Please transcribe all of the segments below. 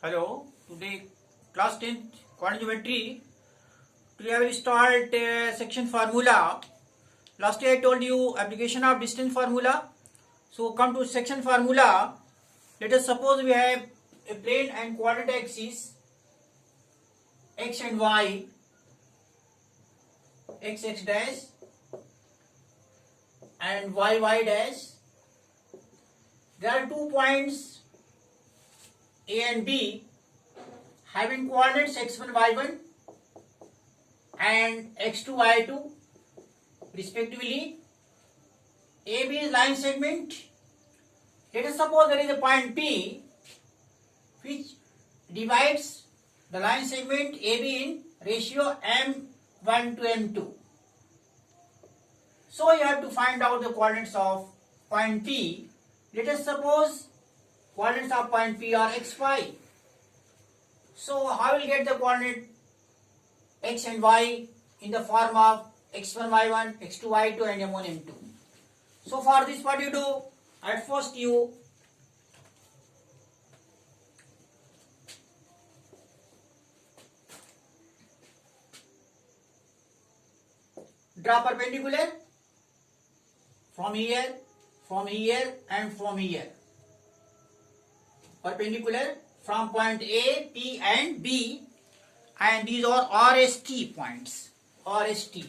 Hello, today class 10th quantum geometry. Today I will start section formula. Last day I told you application of distance formula. So come to section formula. Let us suppose we have a plane and coordinate axis x and y, x dash and y dash. There are 2 points A and B having coordinates x1 y1 and x2 y2 respectively. AB is line segment. Let us suppose there is a point P which divides the line segment AB in ratio m1 to m2. So you have to find out the coordinates of point P. Let us suppose coordinates of point P are x, y. So how will get the coordinate x and y in the form of x1, y1, x2, y2 and m1, m2. So for this what you do? At first you draw perpendicular from here and from here. Perpendicular from point A, P and B, and these are RST points. RST.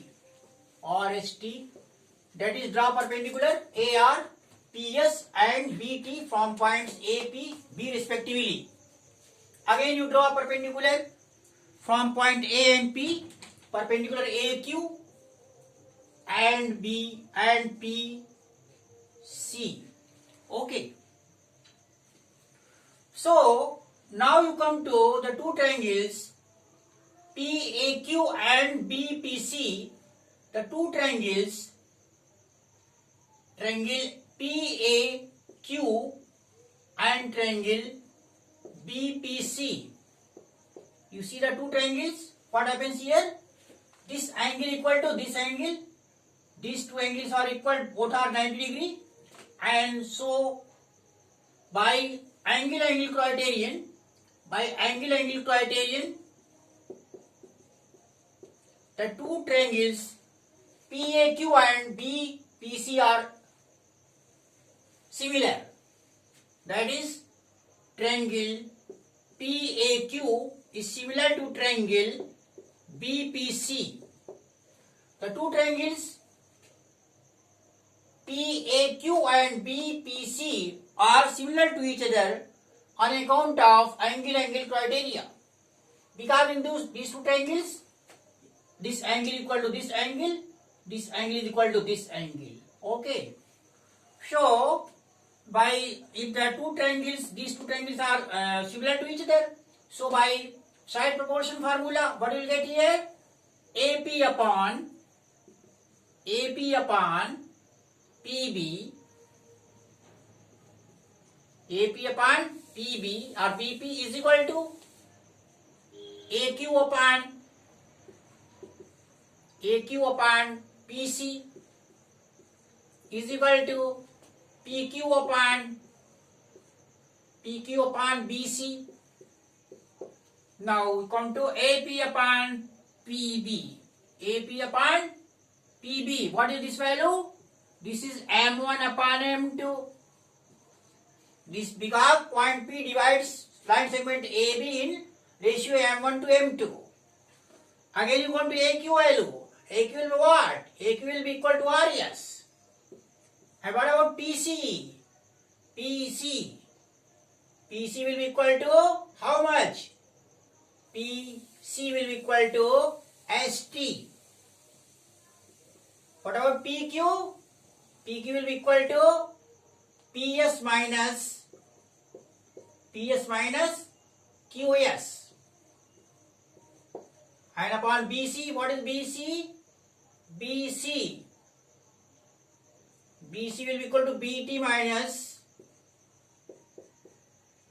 That is draw perpendicular AR, PS and BT from points A, P, B respectively. Again you draw perpendicular from point A and P, perpendicular AQ and B and P, C. Okay. So now you come to the two triangles PAQ and BPC. The two triangles, triangle PAQ and triangle BPC. You see the two triangles? What happens here? This angle equal to this angle. These two angles are equal, both are 90 degree. And so by angle criterion, the two triangles PAQ and BPC are similar. That is, triangle PAQ is similar to triangle BPC. The two triangles PAQ and BPC are similar to each other on account of angle criteria. Because in these two triangles, this angle equal to this angle is equal to this angle. Okay. So, if the two triangles, these two triangles are similar to each other, so by side proportion formula, what will get here? AP upon PB, AP upon PB or PP is equal to AQ upon PC is equal to PQ upon BC. Now we come to AP upon PB. AP upon PB. What is this value? This is M1 upon M2. This because point P divides line segment AB in ratio M1 to M2. Again you come to AQ value. AQ will be what? AQ will be equal to RS. And what about PC? PC will be equal to how much? PC will be equal to ST. What about PQ? PQ will be equal to PS minus QS. And upon BC, what is BC? BC will be equal to BT minus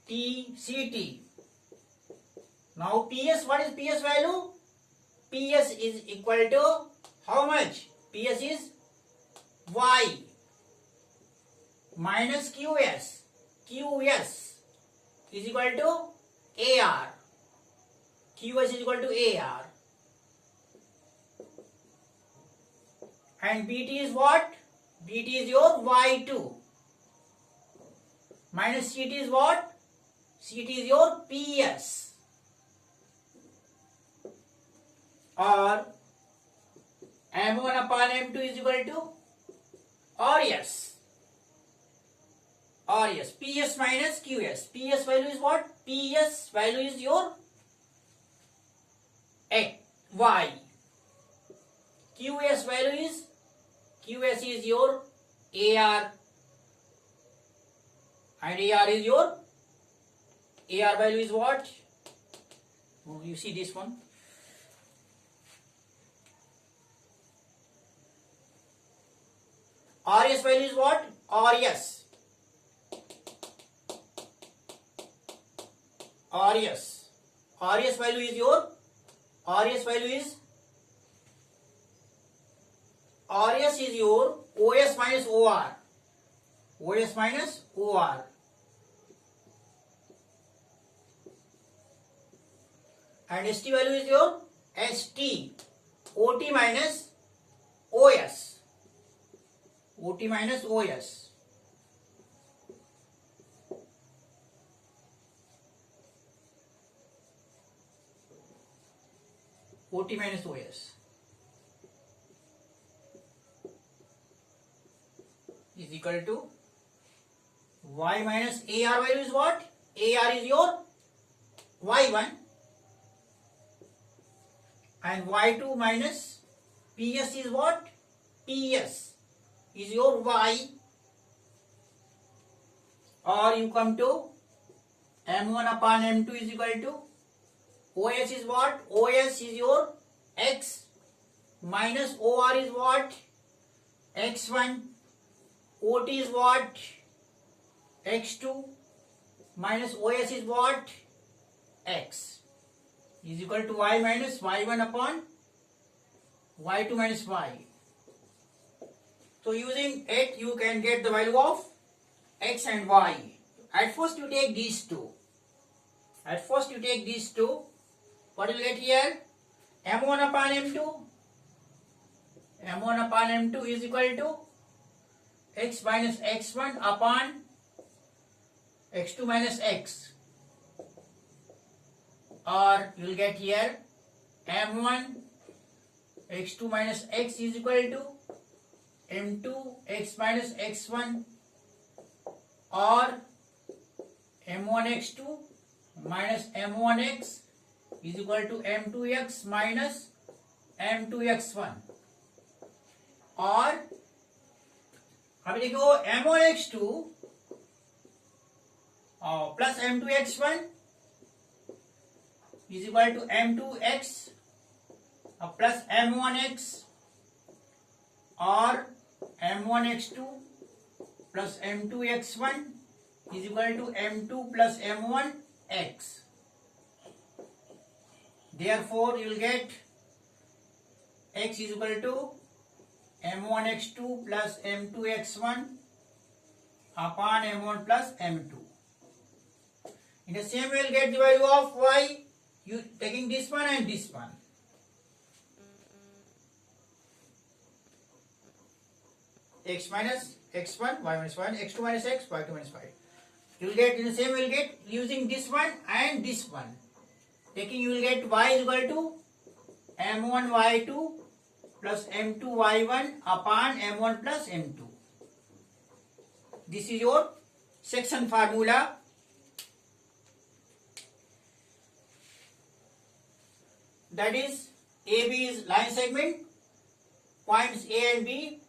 TCT. Now PS, what is PS value? PS is equal to how much? PS is Y minus QS. QS is equal to AR. QS is equal to AR. And BT is what? BT is your Y2. Minus CT is what? CT is your PS. Or M1 upon M2 is equal to RS. RS. PS minus QS. PS value is what? PS value is your Y. QS value is your AR. And AR is your AR value is what? Oh, you see this one? RS value is what? RS. RS value is your RS is your OS minus OR. OS minus OR. And ST value is your ST. OT minus OS. OT minus OS. OT minus OS is equal to Y minus AR value is what? AR is your Y1 and Y2 minus PS is what? PS is your Y. Or you come to M1 upon M2 is equal to OS is what? OS is your X minus OR is what? X1. OT is what? X2 minus OS is what? X is equal to Y minus Y1 upon Y2 minus Y. So using it you can get the value of X and Y. At first you take these two. What will you get here? M1 upon M2. M1 upon M2 is equal to X minus X1 upon X2 minus X. Or you will get here M1 X2 minus X is equal to M2 X minus X1 or M1 X2 minus M1X is equal to M2X minus M2X1. और अभी देखो M1X2 plus M2X1 is equal to M2X plus M1X or M1X2 plus M2X1 is equal to M2 plus M1X. Therefore, you will get X is equal to M1X2 plus M2X1 upon M1 plus M2. In the same way, you will get the value of Y. You taking this one and this one. X minus X1, Y minus 1, X2 minus X, Y2 minus Y. You will get in the same way, you will get using this one and this one. Taking you will get Y is equal to M1 Y2 plus M2 Y1 upon M1 plus M2. This is your section formula. That is AB is line segment, points A and B,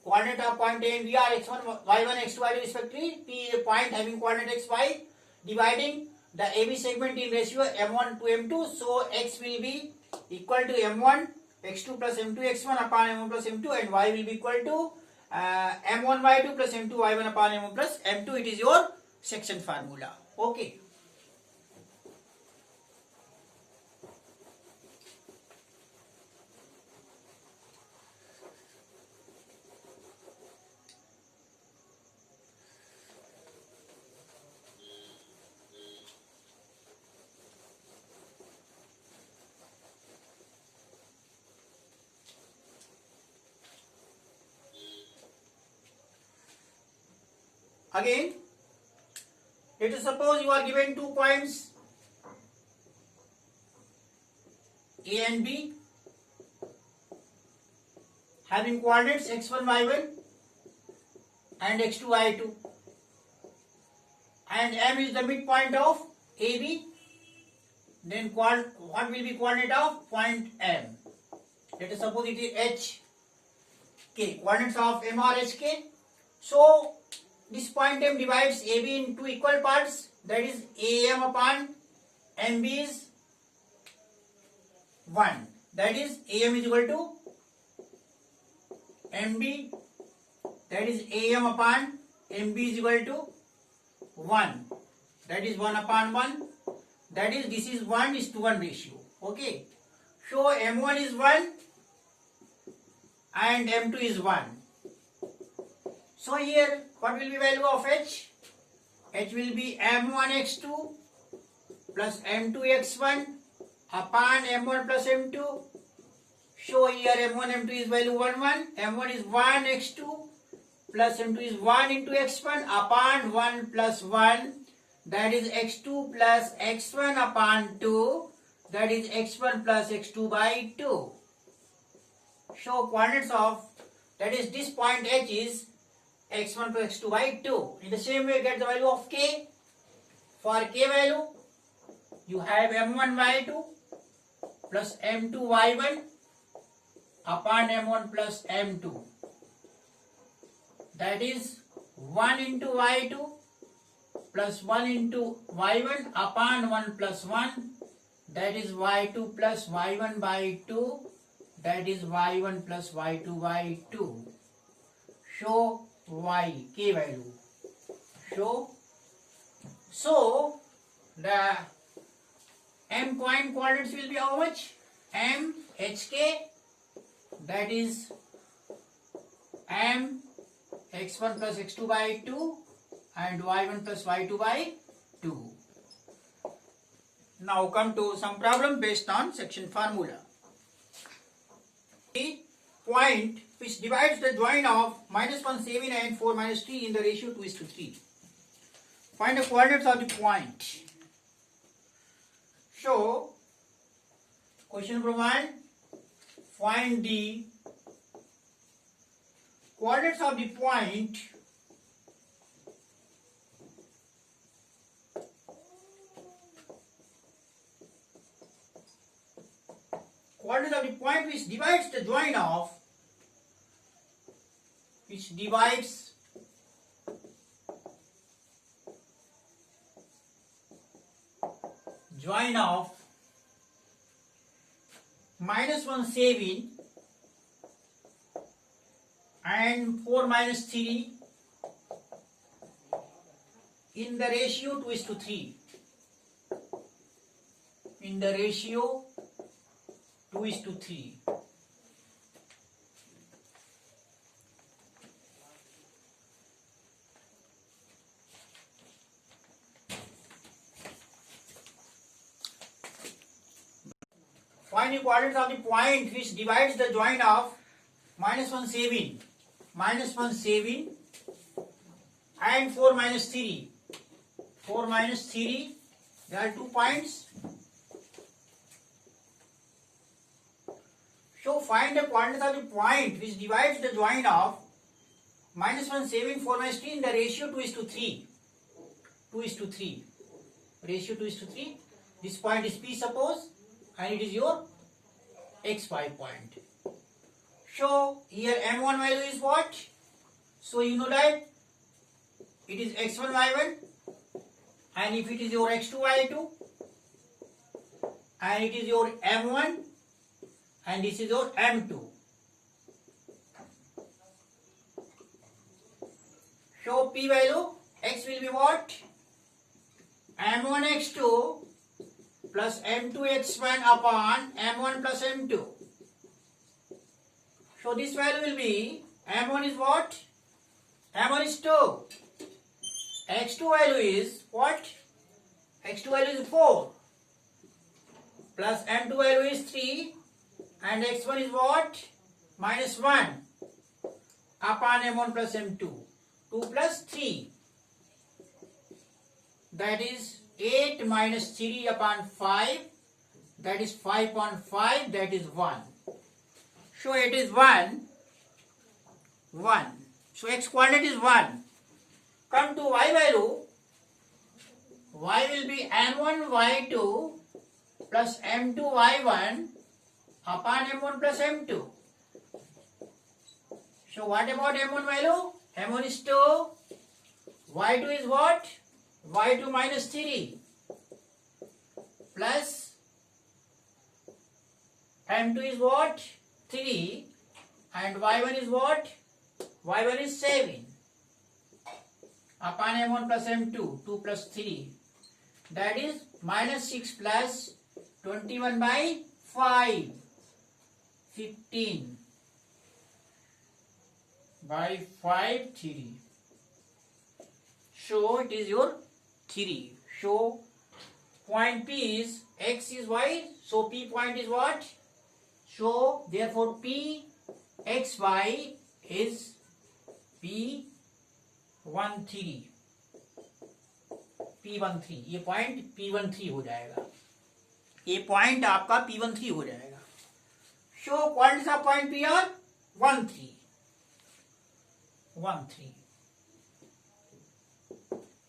coordinate of point A and B are x1, y1, x2, y2 respectively. P is a point having coordinate x, y, dividing the AB segment in ratio M1 to M2. So x will be equal to M1 x2 plus M2 x1 upon M1 plus M2 and y will be equal to M1 y2 plus M2 y1 upon M1 plus M2. It is your section formula. Okay. Again, let us suppose you are given 2 points A and B having coordinates x1, y1 and x2, y2, and M is the midpoint of AB. Then what will be coordinate of point M? Let us suppose it is HK. Coordinates of M are HK. So this point M divides AB in two equal parts, that is AM upon MB is 1. That is AM is equal to MB, that is AM upon MB is equal to 1. That is 1 upon 1. That is, this is 1:1 ratio. Okay. So M1 is 1 and M2 is 1. So here what will be value of H? H will be M1x2 plus M2x1 upon M1 plus M2. So here M1, M2 is value 1, 1. M1 is 1x2 plus M2 is 1 into x1 upon 1 plus 1. That is x2 plus x1 upon 2. That is x1 plus x2 by 2. So coordinates of, that is this point H is x1 plus x2 by 2. In the same way, get the value of K. For K value, you have M1 y2 plus M2 y1 upon M1 plus M2. That is 1 into y2 plus 1 into y1 upon 1 plus 1. That is y2 plus y1 by 2. That is y1 plus y2 by 2. Show y, K value. Show. So the M point coordinates will be how much? M HK, that is M x1 plus x2 by 2 and y1 plus y2 by 2. Now come to some problem based on section formula. The point which divides the join of -179 and 4 minus 3 in the ratio 2:3. Find the coordinates of the point. So, question number 1, find the coordinates of the point which divides the join of -179 and 4 minus 3 in the ratio 2:3. In the ratio 2:3. Find the coordinates of the point which divides the join of -179 and 4 minus 3. 4 minus 3, there are 2 points. So find the coordinates of the point which divides the join of -179, 4 minus 3 in the ratio 2:3. 2:3. Ratio 2:3. This point is P, suppose, and it is your xy point. So here M1 value is what? So you know that it is x1 y1, and if it is your x2 y2, and it is your M1, and this is your M2. So P value, x will be what? M1 x2 plus M2 x1 upon M1 plus M2. So this value will be, M1 is what? M1 is 2. X2 value is what? X2 value is 4. Plus M2 value is 3. And x1 is what? -1 upon M1 plus M2. 2 plus 3. that is 8 minus 3 upon 5, that is 5 upon 5, that is 1. So it is 1. So x coordinate is 1. Come to y value. Y will be m1 y2 plus m2 y1 upon m1 plus m2. So what about m1 value? m1 is 2. y2 is what? y2 minus 3 plus m2 is what? 3 and y1 is what? y1 is 7 upon m1 plus m2, 2 plus 3, that is minus 6 plus 21 by 5, 15 by 5, 3. So it is your 3. So point P is x is y, so P point is what? So therefore P xy is P13, P13, ये point P13 हो जाएगा, ये point आपका P13 हो जाएगा. So quantities of point P are 1 3.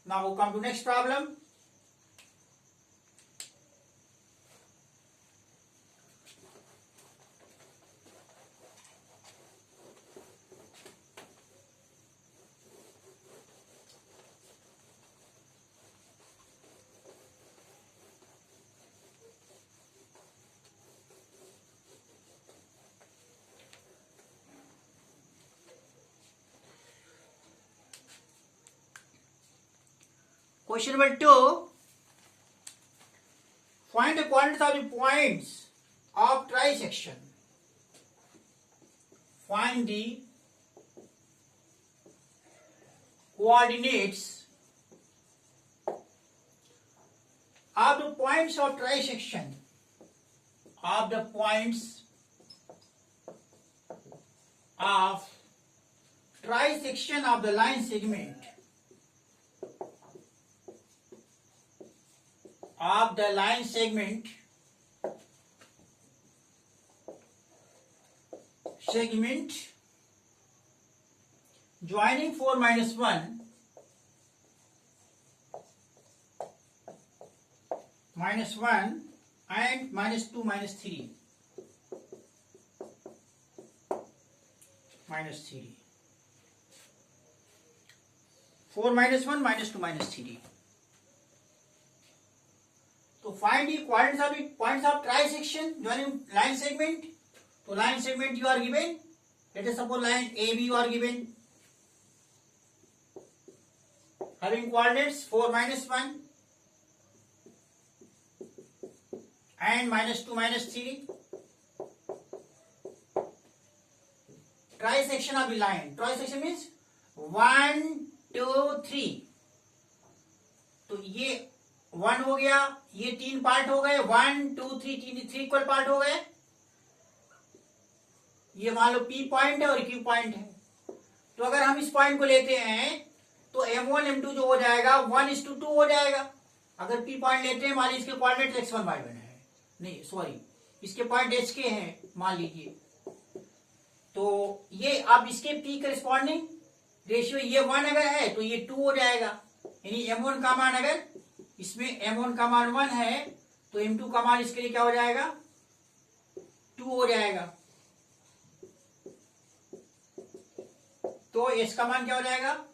Now we'll come to next problem. Question number 2. Find the coordinates of the points of trisection. Find the coordinates of the points of trisection. Of the points of trisection of the line segment. Of the line segment joining 4 minus 1 minus 1 and minus 2 minus 3 minus 3. 4 minus 1 minus 2 minus 3. So find the coordinates of the points of trisection joining line segment. So line segment you are given. Let us suppose line AB you are given. Having coordinates 4 minus 1 and minus 2 minus 3. Trisection of the line. Trisection means 1 2 3. तो ये 1 हो गया, ये 3 part हो गए, 1 2 3 3 equal part हो गए. ये मान लो P पॉइंट है और Q पॉइंट है. तो अगर हम इस पॉइंट को लेते हैं तो M1 M2 जो हो जाएगा 1:2 हो जाएगा. अगर P पॉइंट लेते हैं, मान लीजिए इसके कोऑर्डिनेट x1 y1 है, नहीं सॉरी इसके पॉइंट HK है मान लीजिए. तो ये अब इसके P करस्पॉन्डिंग रेशियो ये 1 अगर है तो ये 2 हो जाएगा. यानी M1 का मान अगर इसमें M1 का मान 1 है तो M2 का मान इसके लिए क्या हो जाएगा? 2 हो जाएगा. तो S का मान क्या हो जाएगा?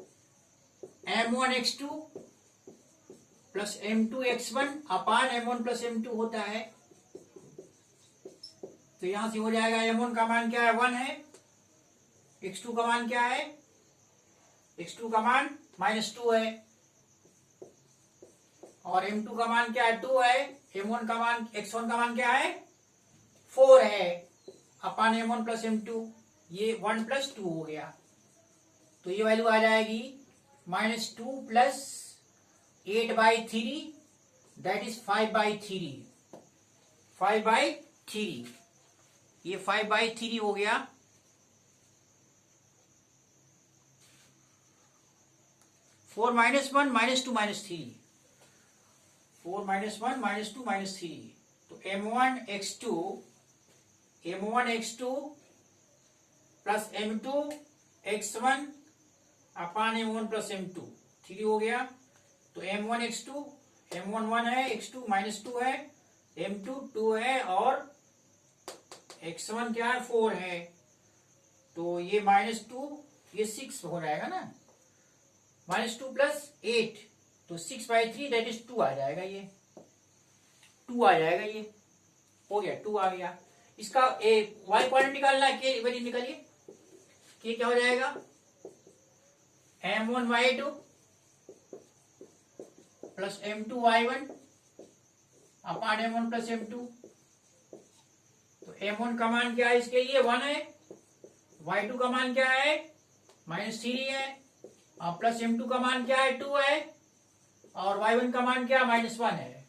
M1 x2 plus M2 x1 अपान M1 प्लस M2 होता है. तो यहां से हो जाएगा M1 का मान क्या है? 1 है. x2 का मान क्या है? x2 का मान -2 है. और M2 का मान क्या है? 2 है. M1 का मान x1 का मान क्या है? 4 है अपान M1 प्लस M2. ये 1 प्लस 2 हो गया. तो ये वैल्यू आ जाएगी -2 प्लस 8/3 दैट इज 5/3. 5/3 ये 5/3 हो गया. -4 -1 -2 -3. 4 माइनस 1 माइनस 2 माइनस 3, तो m1 x2 plus m2 x1 अपान m1 प्लस m2, 3 हो गया। तो m1 x2, m1 1 है, x2 माइनस 2 है, m2 2 है और x1 क्या है 4 है। तो ये -2 ये 6 हो जाएगा ना, -2 प्लस 8, तो 6/3 दैट इज 2 आ जाएगा, ये 2 आ जाएगा, ये हो गया 2 आ गया। इसका y क्वाड्रेंट निकालना है, के वैल्यू निकालिए, के क्या हो जाएगा m1y2 प्लस m2y1 अपान m1 प्लस m2। तो m1 का मान क्या है इसके लिए 1 है, y2 का मान क्या है -3 है, और प्लस m2 का मान क्या है 2 है, और y1 का मान क्या -1 है,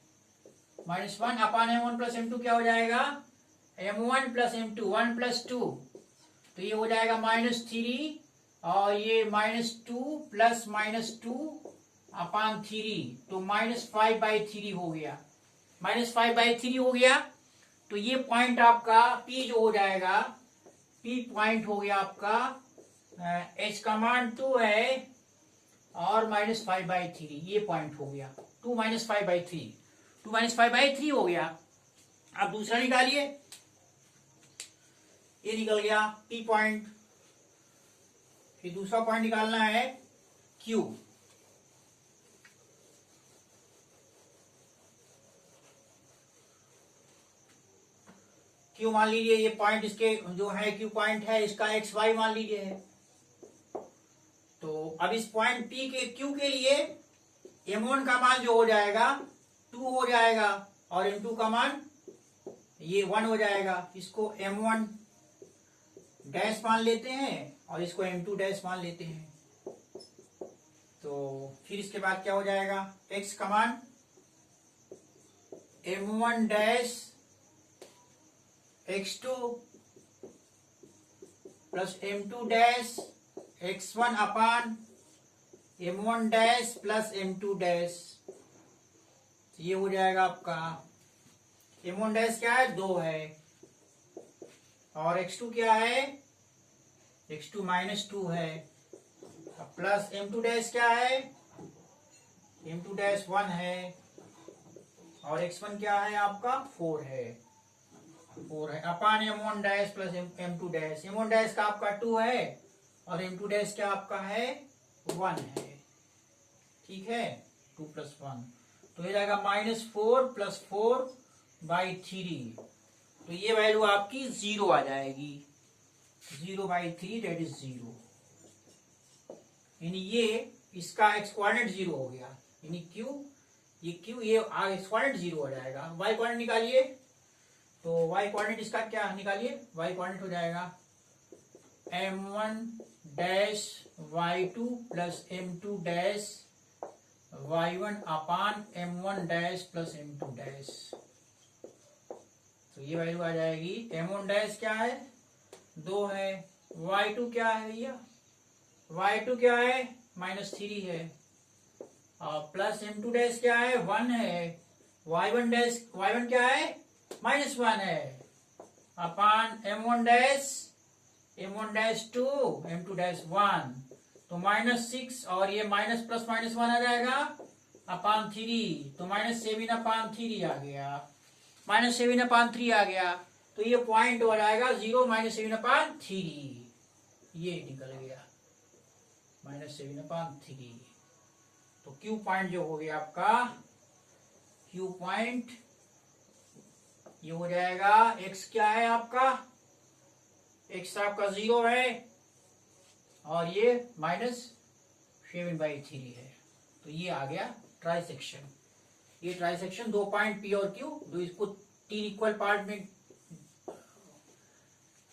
-1 अपान m1 प्लस m2 क्या हो जाएगा m1 प्लस m2 1 प्लस 2, तो ये हो जाएगा -3 और ये -2 प्लस -2 अपान 3, तो -5/3 हो गया, -5/3 हो गया। तो ये पॉइंट आपका P जो हो जाएगा, P पॉइंट हो गया आपका, H का मान 2 है और -5/3, ये पॉइंट हो गया 2 - 5/3, 2 - 5/3 हो गया। अब दूसरा निकालिए, ये निकल गया P पॉइंट। फिर दूसरा पॉइंट निकालना है Q। Q मान लीजिए ये पॉइंट, इसके जो है Q पॉइंट है, इसका XY मान लीजिए है। तो अब इस पॉइंट P के Q के लिए m1 का मान जो हो जाएगा 2 हो जाएगा और m2 का मान ये 1 हो जाएगा। इसको m1 डैश मान लेते हैं और इसको m2 डैश मान लेते हैं। तो फिर इसके बाद क्या हो जाएगा, x का मान m1 dash x2 plus m2 dash x1 अपान m1 dash plus m2 dash, ये हो जाएगा आपका m1 डैश क्या है 2 है और x2 क्या है x2 -2 है, प्लस m2 डैश क्या है m2 डैश 1 है और x1 क्या है आपका 4 है अपान m1 dash plus m2 dash. m1 dash का आपका 2 है और m2 डैश क्या आपका है 1 है, ठीक है 2 + 1, तो ये जाएगा -4 + 4/3, तो ये वैल्यू आपकी 0 आ जाएगी, 0/3 दैट इज 0, यानी ये इसका x क्वाड्रेंट 0 हो गया, यानी Q ये x क्वाड्रेंट 0 हो जाएगा। y क्वाड्रेंट निकालिए, तो y क्वाड्रेंट इसका क्या निकालिए, y क्वाड्रेंट हो जाएगा m1 dash y2 plus m2 dash y1 अपान m1 dash plus m2 dash. तो ये वैल्यू आ जाएगी, m1 डैश क्या है 2 है, y2 क्या है भैया y2 क्या है -3 है और प्लस m2 डैश क्या है 1 है, y1 क्या है -1 है अपान m1 डैश 2 m2 डैश 1, तो -6 और ये माइनस प्लस -1 आ जाएगा अपान 3, तो -7 अपान 3 आ गया, -7 अपान 3 आ गया। तो ये पॉइंट हो जाएगा 0 -7 अपान 3, ये निकल गया -7 अपान 3। तो Q पॉइंट जो हो गया आपका, Q पॉइंट ये हो जाएगा, x क्या है आपका, x आपका 0 है और ये -7/3 है, तो ये आ गया ट्राइसेक्शन। ये ट्राइसेक्शन 2 पॉइंट P और Q, दो इसको 3 इक्वल पार्ट में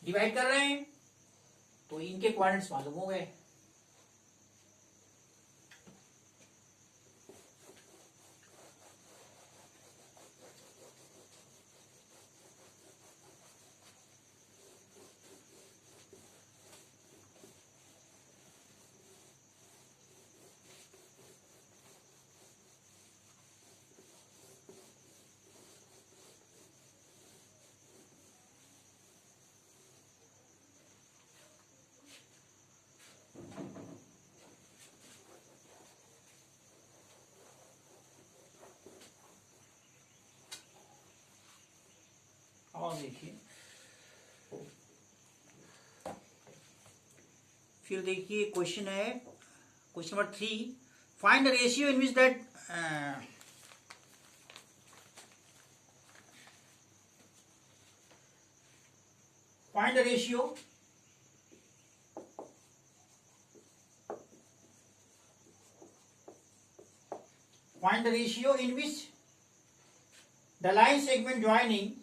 डिवाइड कर रहे हैं, तो इनके क्वाड्रेंट्स मालूम हो गए। देखिए, फिर देखिए क्वेश्चन है, question number 3, find the ratio in which that find the ratio in which the line segment joining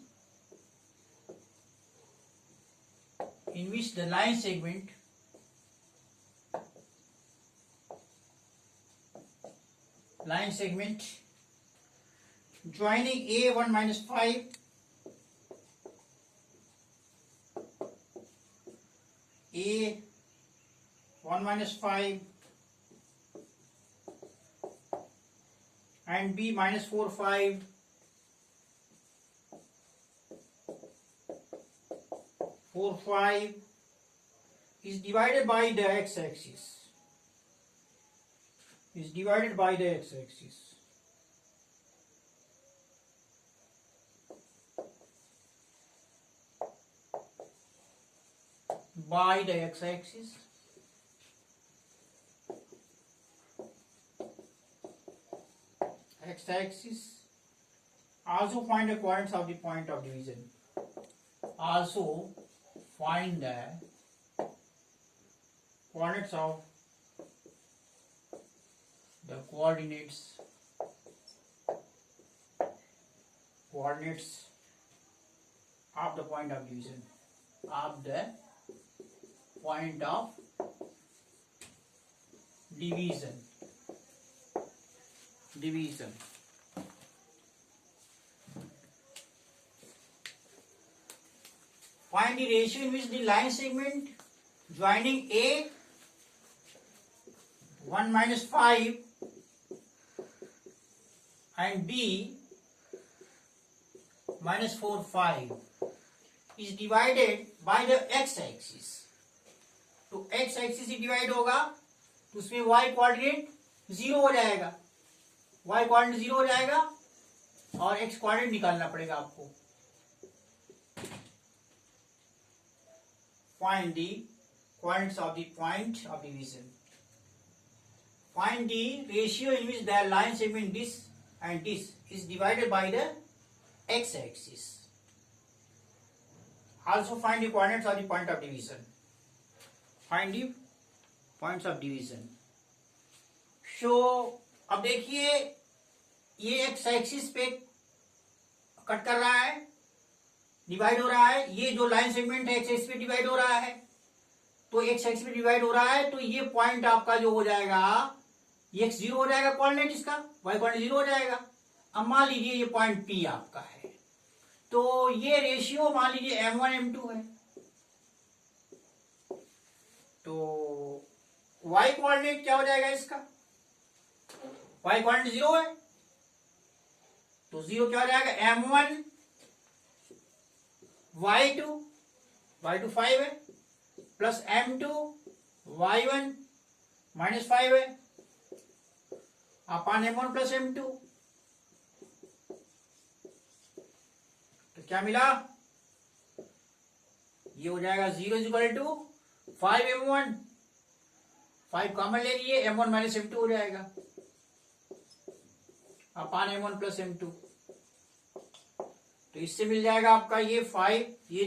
joining A1 minus 5 A1 minus 5 and B minus 4 5 4 5 is divided by the x-axis. By the x-axis. Also find the coordinates of the point of division. Also find the coordinates of the point of division. Find the ratio in which the line segment joining A1 minus 5 and B minus 4 5 is divided by the x-axis. तो x-axis ही divide होगा तो उसमें y coordinate 0 हो जाएगा, y coordinate 0 हो जाएगा और x coordinate निकालना पड़ेगा आपको. Find the coordinates of the point of division. Find the ratio in which the line segment this and this is divided by the x-axis. Also find the coordinates of the point of division. Find the points of division. So अब देखिए ये x-axis पे cut कर रहा है, divide हो रहा है. ये जो लाइन सेगमेंट है x-axis पे डिवाइड हो रहा है, तो x-axis पे डिवाइड हो रहा है तो ये पॉइंट आपका जो हो जाएगा ये x 0 हो जाएगा कोऑर्डिनेट, इसका y कोऑर्डिनेट 0 हो जाएगा. अब मान लीजिए ये पॉइंट P आपका है, तो ये रेशियो मान लीजिए m1 m2 है, तो y कोऑर्डिनेट क्या हो जाएगा इसका, y कोऑर्डिनेट 0 है तो 0 क्या हो जाएगा m1 y2 5 है प्लस m2 y1 माइनस 5 है अपान m1 प्लस m2. तो क्या मिला, ये हो जाएगा 0 is equal to 5m1, 5 common ले लिए, m1 माइनस m2 हो जाएगा अपान m1 प्लस m2. तो इससे मिल जाएगा आपका ये 5, ये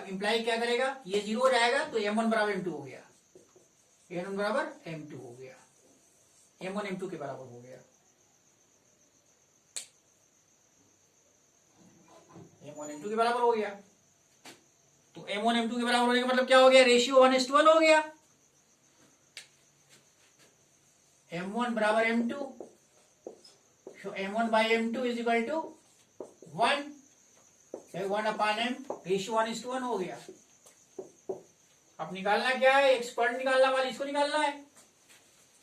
इंप्लाई क्या करेगा, ये 0 हो जाएगा तो m1 बराबर m2 हो गया, m1 बराबर m2 हो गया, m1 m2 के बराबर हो गया, m1 m2 के बराबर हो गया. तो m1 m2 के बराबर होने का मतलब क्या हो गया, रेशियो 1:1 हो गया. m1 बराबर m2, so m1 by m2 is equal to 1, 1 upon m, ratio 1:1 हो गया. अब निकालना क्या है, एक्स कोऑर्डिनेट निकालना वाली इसको निकालना है.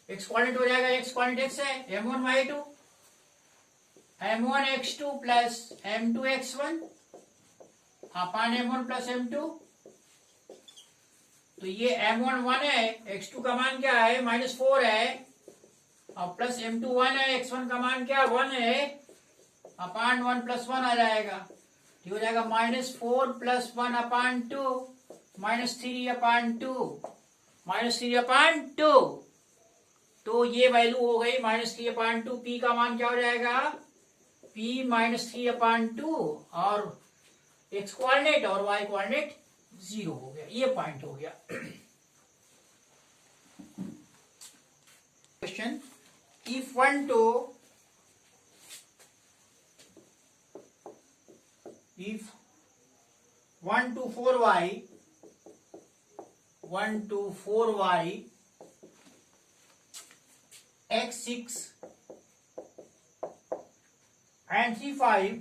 एक्स कोऑर्डिनेट हो जाएगा, एक्स कोऑर्डिनेट एक्स है, m1 y2 m1 x2 plus m2 x1 अपान m1 प्लस m2. तो ये m1 1 है, x2 का मान क्या है -4 है और प्लस m2 1 है, x1 का मान क्या 1 है अपान 1 प्लस 1 आ जाएगा. ये हो जाएगा -4 + 1 अपान 2 -3 अपान 2 -3 अपान 2। तो ये वैल्यू हो गई -3 अपान 2। पी का मान क्या हो जाएगा? P -3 अपान 2 और x कोऑर्डिनेट और y कोऑर्डिनेट 0 हो गया। ये पॉइंट हो गया। Question, if 1 to 4y 1 to 4y x6 and 3, 5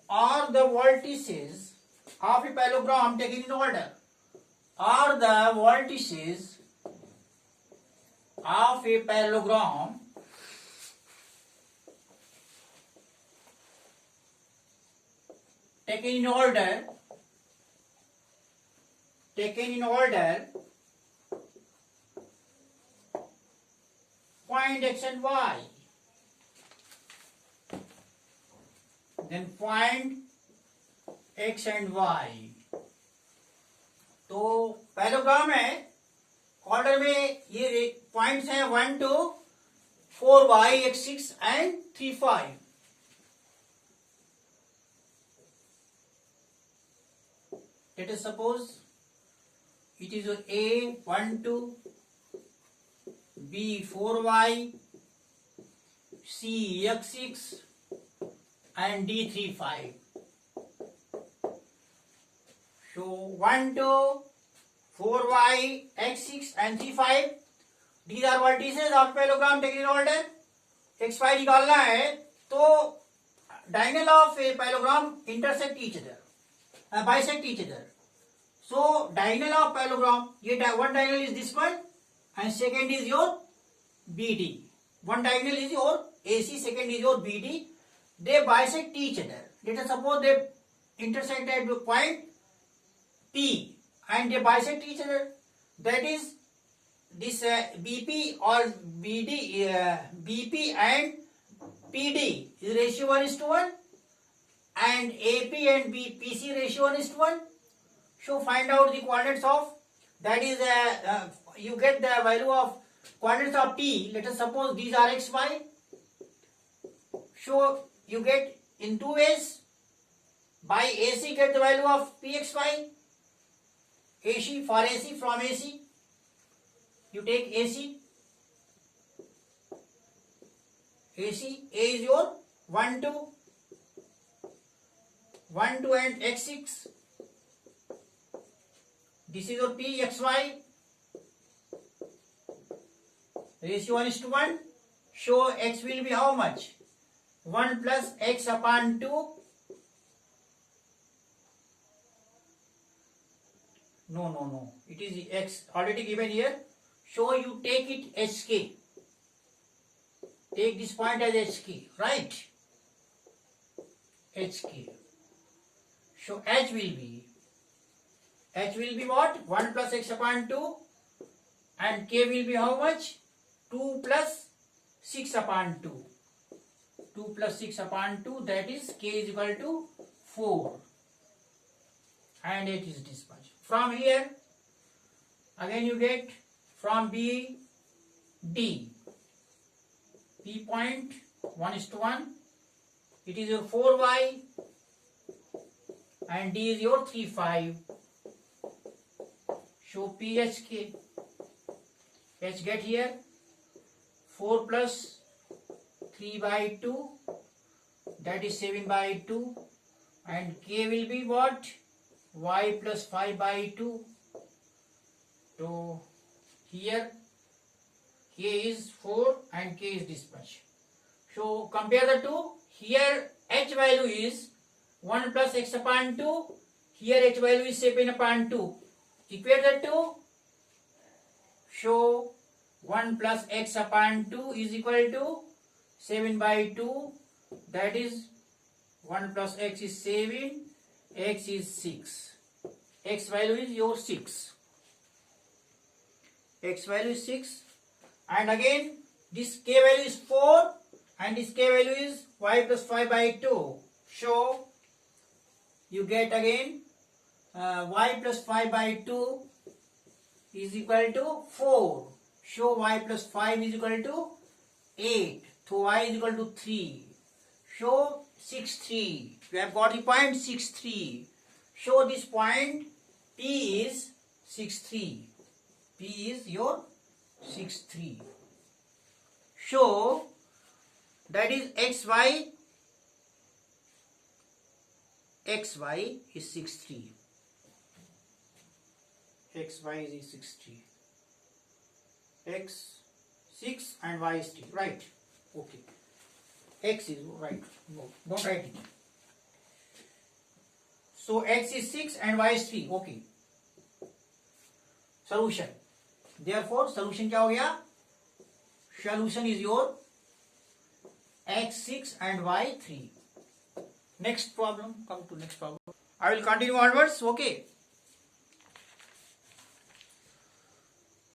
are the vertices of a parallelogram taken in order. Are the vertices of a parallelogram taken in order find x and y. Then find x and y. तो पैराग्राम है, order में ये points हैं 1 to 4y x6 and 3, 5. Let us suppose it is A 1 2, B 4y, C x6 and D 3, 5. So 1 2 4y x6 and 3, 5, these are vertices of parallelogram taken in order. x y निकालना है तो diagonal of a parallelogram intersect each other, bisect each other. So diagonal of parallelogram, ये one diagonal is this one and second is your BD. One diagonal is your AC, second is your BD. They bisect each other. Let us suppose they intersect at the point P and they bisect each other. That is this BP or BD, BP and PD is ratio 1:1 and AP and PC ratio 1:1. So find out the coordinates of, that is you get the value of coordinates of T. Let us suppose these are x, y. So you get in two ways. By AC get the value of Px, y. AC, for AC, from AC you take AC. AC, A is your 1 2 and x6. This is your P x, y. Ratio 1:1. So x will be how much? 1 plus x upon 2. No. It is x already given here. So you take it HK. Take this point as HK, right? HK. So H will be what? 1 plus x upon 2 and K will be how much? 2 plus 6 upon 2. 2 plus 6 upon 2, that is K is equal to 4 and H is this much. From here again you get from B D, P point 1:1, it is your 4y and D is your 3, 5. So PHK, H get here 4 plus 3/2, that is 7/2 and K will be what? Y plus 5/2. So here K is 4 and K is this much. So compare the two. Here H value is 1 plus x upon 2. Here H value is 7 upon 2. Equate the two. So 1 plus x upon 2 is equal to 7/2. That is 1 plus x is 7. X is 6. X value is your 6. X value is 6. And again this K value is 4 and this k value is y plus 5 by 2. So you get again y plus 5 by 2 is equal to 4. So y plus 5 is equal to 8. So y is equal to 3. So 6, 3. You have got the point 6, 3. So this point P is 6, 3. P is your 6, 3. So that is xy is 6, 3. xy is 6, 3. X 6 and y is 3. Right. Okay. X is right. No, don't write it. So x is 6 and y is 3. Okay. Solution. Therefore, solution क्या हो गया? Solution is your x 6 and y 3. Next problem. Come to next problem. I will continue onwards. Okay.